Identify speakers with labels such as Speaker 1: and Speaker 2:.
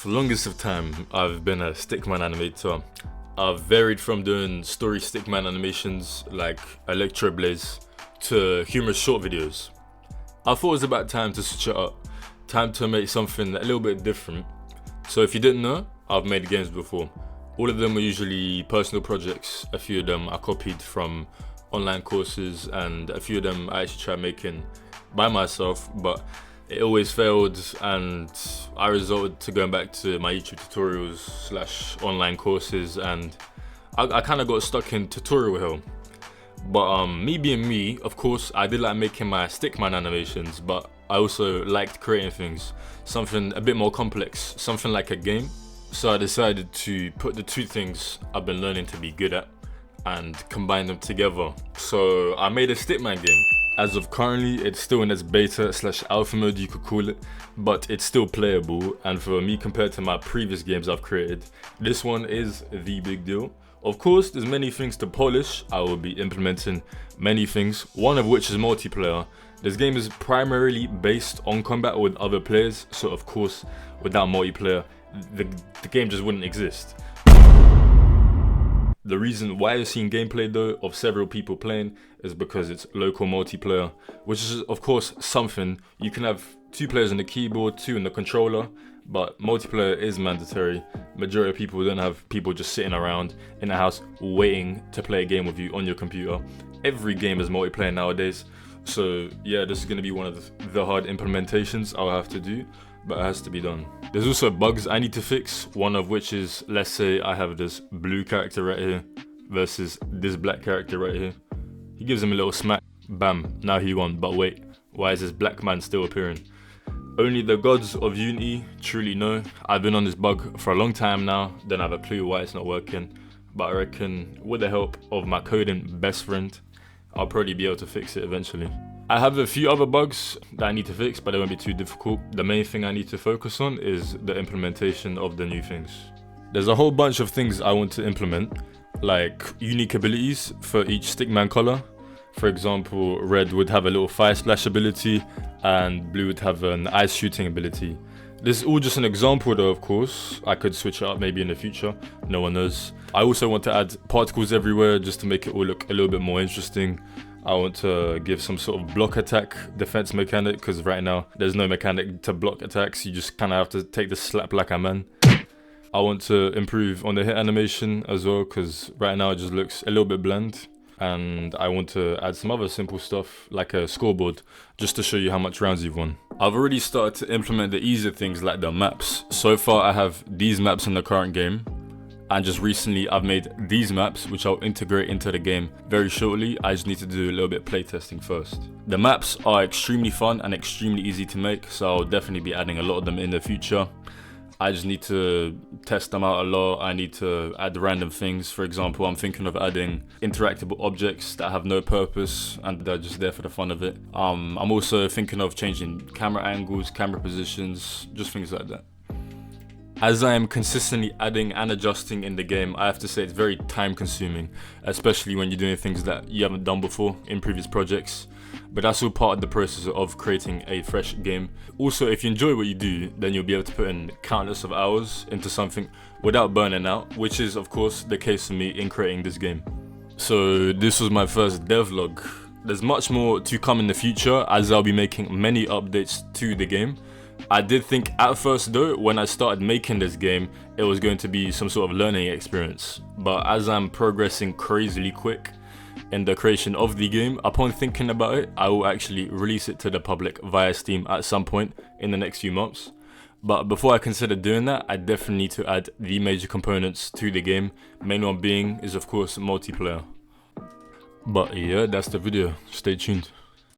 Speaker 1: For the longest of time, I've been a stickman animator. I've varied from doing story stickman animations like Electro Blaze to humorous short videos. I thought it was about time to switch it up, time to make something a little bit different. So if you didn't know, I've made games before. All of them were usually personal projects. A few of them I copied from online courses, and a few of them I actually tried making by myself, but it always failed, and I resorted to going back to my YouTube tutorials / online courses, and I kind of got stuck in tutorial hell. But me being me, of course, I did like making my stickman animations, but I also liked creating things, something a bit more complex, something like a game. So I decided to put the two things I've been learning to be good at and combine them together. So I made a stickman game. As of currently, it's still in its beta / alpha mode, you could call it, but it's still playable. And for me, compared to my previous games I've created, this one is the big deal. Of course, there's many things to polish. I will be implementing many things, one of which is multiplayer. This game is primarily based on combat with other players, so of course, without multiplayer, the game just wouldn't exist. The reason why you're seeing gameplay though of several people playing is because it's local multiplayer, which is of course something. You can have 2 players on the keyboard, 2 on the controller, but multiplayer is mandatory. Majority of people don't have people just sitting around in a house waiting to play a game with you on your computer. Every game is multiplayer nowadays, so yeah, this is going to be one of the hard implementations I'll have to do, but it has to be done. There's also bugs I need to fix, one of which is, let's say I have this blue character right here versus this black character right here. He gives him a little smack, bam, now he won, but wait, why is this black man still appearing? Only the gods of Unity truly know. I've been on this bug for a long time now, don't have a clue why it's not working, but I reckon with the help of my coding best friend, I'll probably be able to fix it eventually. I have a few other bugs that I need to fix, but they won't be too difficult. The main thing I need to focus on is the implementation of the new things. There's a whole bunch of things I want to implement, like unique abilities for each stickman color. For example, red would have a little fire splash ability, and blue would have an ice shooting ability. This is all just an example though, of course. I could switch it up maybe in the future, no one knows. I also want to add particles everywhere just to make it all look a little bit more interesting. I want to give some sort of block attack defense mechanic, because right now there's no mechanic to block attacks, you just kind of have to take the slap like a man. I want to improve on the hit animation as well, because right now it just looks a little bit bland. And I want to add some other simple stuff like a scoreboard, just to show you how much rounds you've won. I've already started to implement the easier things like the maps. So far I have these maps in the current game, and just recently I've made these maps, which I'll integrate into the game very shortly. I just need to do a little bit of playtesting first. The maps are extremely fun and extremely easy to make, so I'll definitely be adding a lot of them in the future. I just need to test them out a lot. I need to add random things. For example, I'm thinking of adding interactable objects that have no purpose and they're just there for the fun of it. I'm also thinking of changing camera angles, camera positions, just things like that. As I am consistently adding and adjusting in the game, I have to say it's very time consuming, especially when you're doing things that you haven't done before in previous projects. But that's all part of the process of creating a fresh game. Also, if you enjoy what you do, then you'll be able to put in countless of hours into something without burning out, which is of course the case for me in creating this game. So this was my first devlog. There's much more to come in the future, as I'll be making many updates to the game. I did think at first though, when I started making this game, it was going to be some sort of learning experience. But as I'm progressing crazily quick in the creation of the game, upon thinking about it, I will actually release it to the public via Steam at some point in the next few months. But before I consider doing that, I definitely need to add the major components to the game. Main one being is of course multiplayer. But yeah, that's the video. Stay tuned.